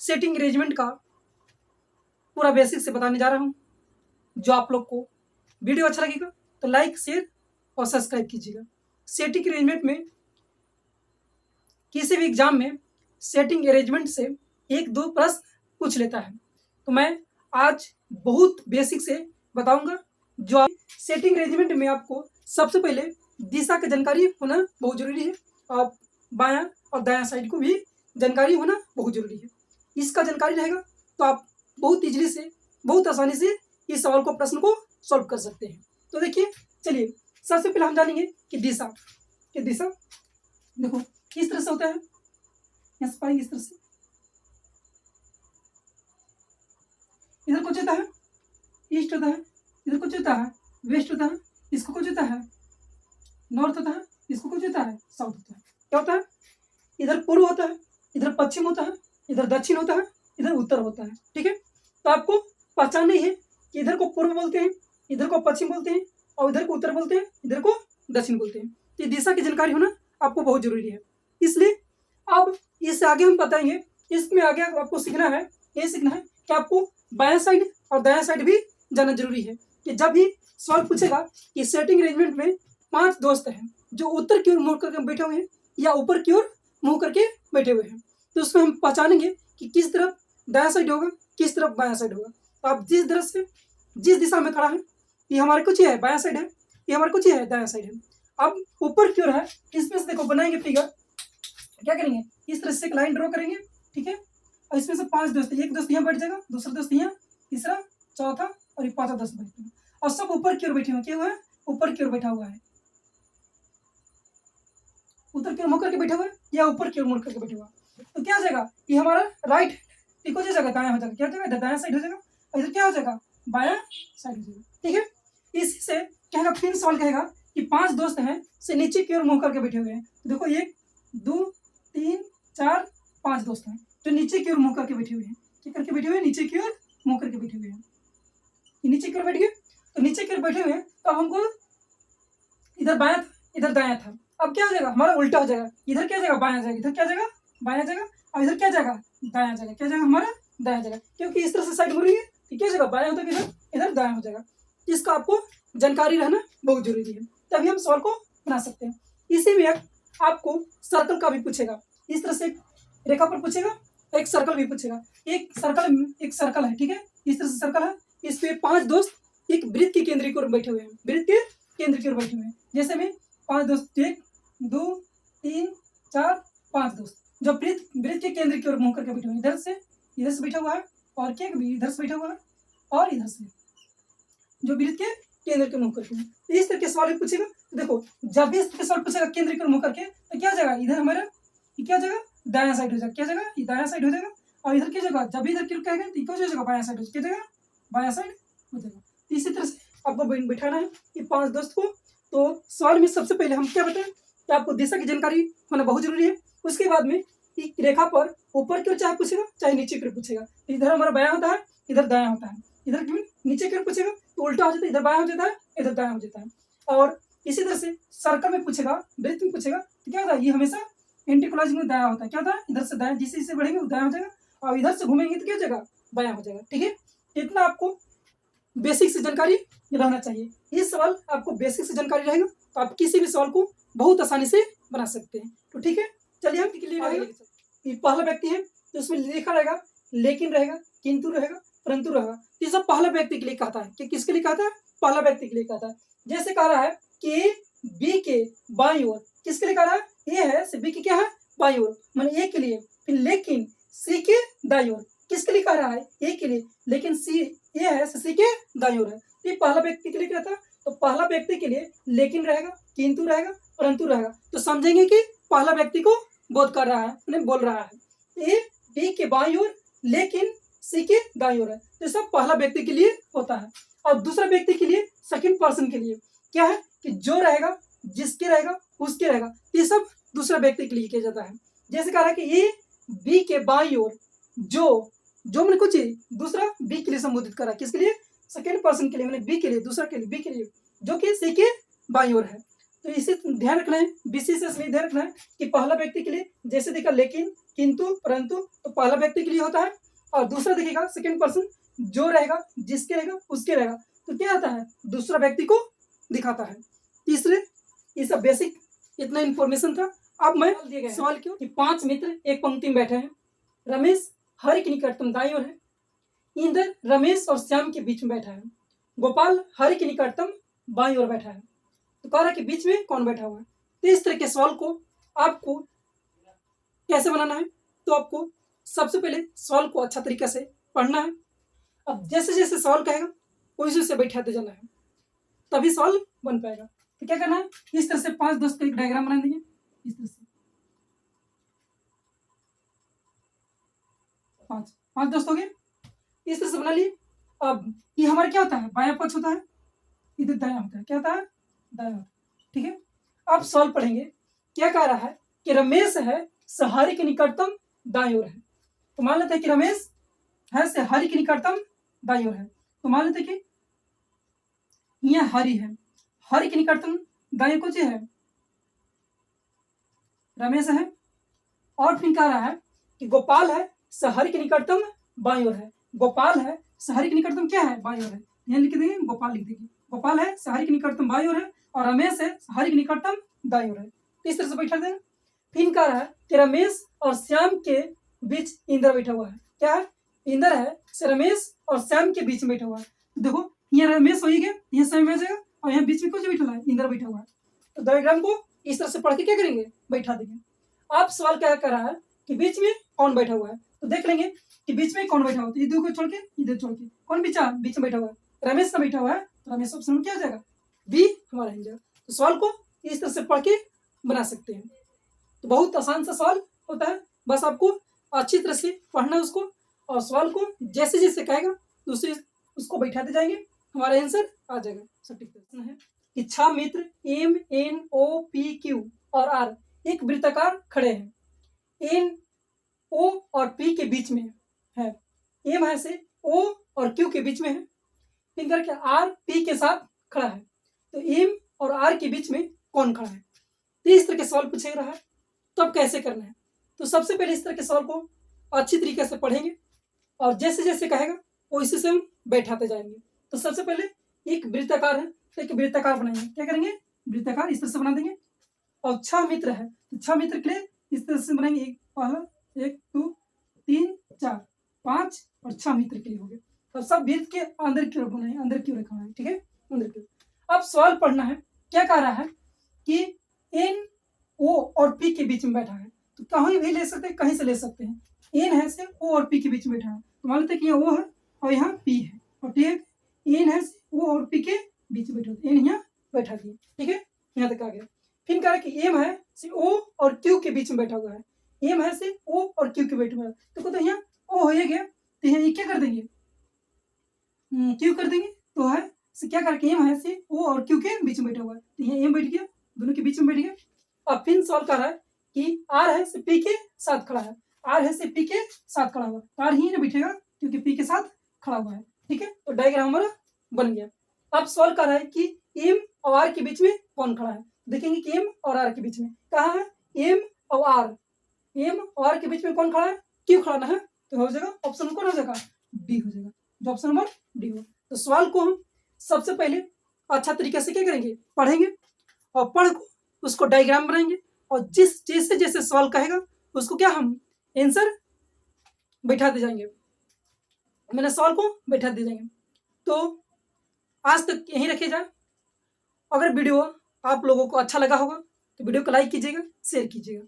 Setting arrangement का पूरा basic से बताने जा रहा हूँ। जो आप लोग को वीडियो अच्छा लगेगा तो लाइक, शेयर और सब्सक्राइब कीजिएगा। सेटिंग अरेंजमेंट में किसी भी एग्जाम में सेटिंग अरेंजमेंट से 1-2 प्रश्न पूछ लेता है, तो मैं आज बहुत बेसिक से बताऊंगा। जो आप सेटिंग अरेंजमेंट में आपको सबसे पहले दिशा की जानकारी होना बहुत जरूरी है, और बायां और दायां साइड को भी जानकारी होना बहुत जरूरी है। इसका जानकारी रहेगा तो आप बहुत इजीली से, बहुत आसानी से इस सवाल को, प्रश्न को सॉल्व कर सकते हैं। तो देखिए, चलिए सबसे पहले हम जानेंगे कि दिशा देखो किस तरह से होता है। यहाँ से पाएंगे इस तरह से, इधर कुछ होता है ईस्ट होता है, इधर कुछ होता है वेस्ट होता है, इसको कुछ होता है नॉर्थ होता है, इसको कुछ होता है साउथ होता है। क्या होता है? इधर पूर्व होता है, इधर पश्चिम होता है, इधर दक्षिण होता है, इधर उत्तर होता है। ठीक है, तो आपको पहचानना ही है कि इधर को पूर्व बोलते हैं, इधर को पश्चिम बोलते हैं, और इधर को उत्तर बोलते हैं, इधर को दक्षिण बोलते हैं। तो दिशा की जानकारी होना आपको बहुत जरूरी है। इसलिए अब इससे आगे हम बताएंगे, इसमें आगे आपको सीखना है, ये सीखना है कि आपको बायां साइड और दायां साइड भी जानना जरूरी है। कि जब भी सवाल पूछेगा कि सेटिंग अरेंजमेंट में 5 दोस्त हैं जो उत्तर की ओर मुड़ करके बैठे हुए हैं या ऊपर की ओर मुंह करके बैठे हुए हैं, तो उसमें हम पहचानेंगे कि किस तरफ दायां साइड होगा, किस तरफ बायां साइड होगा। तो आप जिस तरह से, जिस दिशा में खड़ा है, ये हमारे कुछ है बायां साइड है, ये हमारे कुछ है दायां साइड है। अब ऊपर की ओर है, इसमें से देखो बनाएंगे फिगर। क्या करेंगे? इस तरह से एक लाइन ड्रॉ करेंगे। ठीक है, और इसमें से 5 दोस्त, एक दोस्त यहाँ बैठ जाएगा, दूसरा दोस्त यहाँ, तीसरा, चौथा और ये 5वां दोस्त बैठेगा, और सब ऊपर की ओर बैठे हुए। क्या हुआ है? ऊपर की ओर बैठा हुआ है, ऊपर की ओर मुड़ करके बैठा हुआ है या ऊपर की ओर मुड़ करके बैठा हुआ है। तो क्या हो जाएगा? ये हमारा राइट ठीक हो जाएगा, दायां हो जाएगा। क्या हो जाएगा? दायां साइड हो जाएगा, और इधर क्या हो जाएगा? बायां साइड हो जाएगा। ठीक है, इसी से कहेगा, फिर सवाल कहेगा कि 5 दोस्त हैं से नीचे की ओर मुंह करके बैठे हुए हैं। तो देखो 1 2 3 4 5 दोस्त हैं जो नीचे की ओर मुंह करके बैठे हुए हैं। क्या करके बैठे हुए हैं? नीचे की ओर मुंह करके बैठे हुए हैं। ये नीचे की ओर बैठ गए, तो नीचे की ओर बैठे हुए हैं, तो हमको इधर बायां था, इधर दायां था। अब क्या हो जाएगा? हमारा उल्टा हो जाएगा। इधर क्या जाएगा? बायां जाएगा, इधर क्या जाएगा? बायां जाएगा, और इधर क्या जाएगा? दायां जाएगा। क्या जाएगा? हमारा दायां जाएगा, क्योंकि इस तरह से साइड मुड़ रही है। तो क्या जाएगा? बायां होता है, इधर इधर दायां हो जाएगा। इसका आपको जानकारी रहना बहुत जरूरी है, तभी हम सवाल को बना सकते हैं। इसी में आपको सर्कल का भी पूछेगा। इस तरह से एक रेखा पर पूछेगा, एक सर्कल भी पूछेगा। एक सर्कल है, ठीक है, इस तरह से सर्कल है, इस पे 5 दोस्त एक वृत्त के केंद्र की ओर बैठे हुए हैं, वृत्त के केंद्र की ओर बैठे हुए हैं। जैसे में 5 दोस्त, 1 2 3 4 5 दोस्त जो वृत्त के केंद्र की ओर मुंह करके बैठे हुए हैं। इधर से बैठा हुआ है, और क्या इधर से बैठा हुआ है, और इधर से जो वृत्त के केंद्र के मुंह करके। तो इस तरह के सवाल पूछेगा। तो देखो, जब भी इस तरह के सवाल पूछेगा केंद्र की ओर मुंह करके, तो क्या जाएगा? इधर हमारा क्या जाएगा? दायां साइड हो जाएगा। क्या जाएगा? ये दायां साइड हो जाएगा, और इधर क्या जाएगा? जब भी इधर क्यों कहेगा तो क्या हो जाएगा? बायां साइड हो जाएगा। क्या जाएगा? बायां साइड हो जाएगा। इसी तरह से आपको बैठाना है ये 5 दोस्त को। तो सवाल में सबसे पहले हम क्या बताएं कि आपको दिशा की जानकारी होना बहुत जरूरी है। उसके बाद में एक रेखा पर ऊपर की ओर चाहे पूछेगा चाहे नीचे की ओर पूछेगा, तो इधर हमारा बायां होता है, इधर दायां होता है। इधर क्यों नीचे की ओर पूछेगा तो उल्टा हो जाता है, इधर बायां हो जाता है, इधर दायां हो जाता है। और इसी तरह से सर्कल में पूछेगा, वृत्त में पूछेगा, तो क्या होता है? ये हमेशा एंटी क्लॉज में दायां होता है। क्या होता है? इधर से दायां, जिससे बढ़ेंगे वो दायां हो जाएगा, और इधर से घूमेंगे तो क्या हो जाएगा? बायां हो जाएगा। ठीक है, इतना आपको बेसिक से जानकारी रहना चाहिए। ये सवाल आपको बेसिक से जानकारी रहेगा तो आप किसी भी सवाल को बहुत आसानी से बना सकते हैं। तो ठीक है, चलिए हम के लिए ये पहला व्यक्ति है, तो उसमें लिखा रहेगा लेकिन रहेगा, किंतु रहेगा, परंतु रहेगा। ये सब पहला व्यक्ति के लिए कहता है। कि किसके लिए कहता है? पहला व्यक्ति के लिए कहता है। जैसे कह रहा है कि बी के बाईं ओर, किसके लिए कह रहा है? ए है, बी की क्या है? बाईं ओर, माने ए के लिए। फिर लेकिन सी के दाईं ओर, किसके लिए कह रहा है? ए के लिए, लेकिन सी ये है, सी के दाईं ओर है। ये पहला व्यक्ति के लिए कहता है। तो पहला व्यक्ति के लिए लेकिन रहेगा, किंतु रहेगा, परंतु रहेगा। तो समझेंगे कि पहला व्यक्ति को बोध कर रहा है, बोल रहा है। ए बी के बाईं ओर, लेकिन सी के दाईं ओर है। तो सब पहला व्यक्ति के लिए होता है। और दूसरा व्यक्ति के लिए, सेकंड पर्सन के लिए क्या है? कि जो रहेगा, जिसके रहेगा, उसके रहेगा। ये सब दूसरा व्यक्ति के लिए किया जाता है। जैसे कह रहा है कि ए बी के बाईं ओर, जो मैंने कुछ दूसरा बी के लिए संबोधित करा। किसके लिए? सेकेंड पर्सन के लिए, मैंने बी के लिए, दूसरा के लिए, बी के लिए, जो कि सी के बाईं ओर है। तो इसे ध्यान रखना है, विशेष इसलिए ध्यान रखना है कि पहला व्यक्ति के लिए जैसे देखा लेकिन, किंतु, परंतु, तो पहला व्यक्ति के लिए होता है, और दूसरा देखिएगा सेकंड पर्सन जो रहेगा, जिसके रहेगा, उसके रहेगा, तो क्या आता है, दूसरा व्यक्ति को दिखाता है। तीसरे, ये सब बेसिक इतना इंफॉर्मेशन था। अब मैं दिए गए सवाल क्यों कि 5 मित्र एक पंक्ति में बैठे हैं, रमेश हर के निकटतम दाईं ओर है, इंद्र रमेश और श्याम के बीच में बैठा है, गोपाल हर के निकटतम बाईं ओर बैठा है, तो कह रहा है कि बीच में कौन बैठा हुआ है। तो इस तरह के सवाल को आपको कैसे बनाना है, तो आपको सबसे पहले सवाल को अच्छा तरीके से पढ़ना है। अब जैसे जैसे सवाल कहेगा वैसे से बैठाते जाना है, तभी सवाल बन पाएगा। तो क्या करना है, इस तरह से 5 दोस्त का एक डायग्राम बना देंगे, इस तरह से 5 दोस्त हो गए, इस तरह से बना लिए। अब ये हमारा क्या होता है, बायां पक्ष होता है, इधर दायां होता है, क्या होता है, दायां होता है, ठीक है। अब सवाल पढ़ेंगे, क्या कह रहा है कि रमेश है सहारे के निकटतम दाईं ओर है, तो मान लेते हैं कि रमेश है से हरि के निकटतम दाईं ओर है, तो मान लेते हैं कि यह हरि है, हरि के निकटतम दाईं ओर है रमेश है। और फिर कह रहा है कि गोपाल है सहरी के निकटतम बाईं ओर है, गोपाल है सहरी के निकटतम क्या है, बाईं ओर है, यहाँ लिख देंगे, गोपाल लिख देंगे, गोपाल है सहरी के निकटतम बाईं ओर है, और रमेश है सहरी के निकटतम दाईं ओर है। तो इस तरह से बैठा देना। फिर कह रहा है कि रमेश और श्याम के बीच इंद्र बैठा हुआ है, क्या है, इंद्र है से रमेश और श्याम के बीच में बैठा हुआ है। तो देखो यहाँ रमेश हो ही गया, यहाँ श्याम बैठ जाएगा, और यहाँ बीच में कुछ बैठा हुआ है, इंद्र बैठा हुआ है। तो डायग्राम को इस तरह से पढ़ के क्या करेंगे, बैठा देंगे। आप सवाल क्या कर रहा है कि बीच में कौन बैठा हुआ है, तो देख लेंगे कि बीच में कौन बैठा हुआ है, तो इधर को छोड़ के इधर छोड़ के कौन बीच में बैठा हुआ है, रमेश का बैठा हुआ है, तो रमेश ऑप्शन में क्या हो जाएगा, बी हमारा आंसर। तो सवाल को इस तरह से पढ़ के बना सकते हैं। तो बहुत आसान सा सवाल होता है, बस आपको अच्छी तरह से पढ़ना है उसको, और सवाल को जैसे जैसे कहेगा दूसरे उसको बैठाते जाएंगे, हमारा आंसर आ जाएगा। सटीक प्रश्न है कि 6 मित्र M N O P Q और आर एक वृत्ताकार खड़े हैं, एन ओ और पी के बीच में है, एम है से ओ और क्यू के बीच में है, फिर करके आर पी के साथ खड़ा है, तो एम और आर के बीच में कौन खड़ा है। तो इस तरह के सवाल पूछे रहा है, तो अब कैसे करना है, तो सबसे पहले इस तरह के सवाल को अच्छी तरीके से पढ़ेंगे, और जैसे जैसे कहेगा वैसे से हम बैठाते जाएंगे। तो सबसे पहले एक वृत्ताकार है, तो एक वृत्ताकार बनाएंगे, क्या करेंगे, वृत्ताकार इस तरह से बना देंगे। और 6 मित्र है, तो 6 मित्र के लिए इस तरह से बनाएंगे, एक पहला 1 2 3 4 5 और 6 मित्र के लिए हो गए। तो सब वृत्त के अंदर की ओर बनाए, अंदर की ओर रखा है, ठीक है, अंदर की ओर। अब सवाल पढ़ना है, क्या कह रहा है कि एन ओ और पी के बीच में बैठा है, तो कहीं भी ले सकते हैं, कहीं से ले सकते हैं, एन है से ओ और पी के बीच में बैठा है, तो मान लेते हैं कि यहाँ ओ है और यहाँ पी है, और ठीक एन है से ओ और पी के बीच में बैठा, एन यहाँ बैठा दिए, ठीक है, यहाँ तक आ गया। फिर कह रहा है कि एम है से ओ और क्यू के बीच में बैठा हुआ है, एम है से ओ और क्यू के बैठा हुआ है, तो यहाँ ओ हो गया, तो यहाँ क्या कर देंगे, क्यू कर देंगे, तो है से क्या करके एम है से ओ और क्यू के बीच में बैठा हुआ है, तो यहाँ एम बैठ गया, दोनों के बीच में बैठ गया। अब फिर सवाल कर रहा है कि आर है से पी के साथ खड़ा है, आर है से पी के साथ खड़ा हुआ, आर ही ना बैठेगा क्योंकि पी के साथ खड़ा हुआ है, ठीक है, तो डायग्राम हमारा बन गया। अब सवाल कर रहा है कि एम और आर के बीच में कौन खड़ा है, देखेंगे कि एम और आर के बीच में कहाँ है, एम और आर, एम और आर के बीच में कौन खड़ा है, क्यों खड़ा है, तो हो जाएगा ऑप्शन कौन हो जाएगा, डी हो जाएगा, जो ऑप्शन नंबर डी हो। तो सवाल को हम सबसे पहले अच्छा तरीके से क्या करेंगे, पढ़ेंगे, और पढ़ को उसको डायग्राम बनाएंगे, और जिस जैसे जैसे सवाल कहेगा उसको क्या हम आंसर बैठाते जाएंगे, मैंने सवाल को बैठाते जाएंगे। तो आज तक यहीं रखे जाए। अगर वीडियो आप लोगों को अच्छा लगा होगा तो वीडियो को लाइक कीजिएगा, शेयर कीजिएगा।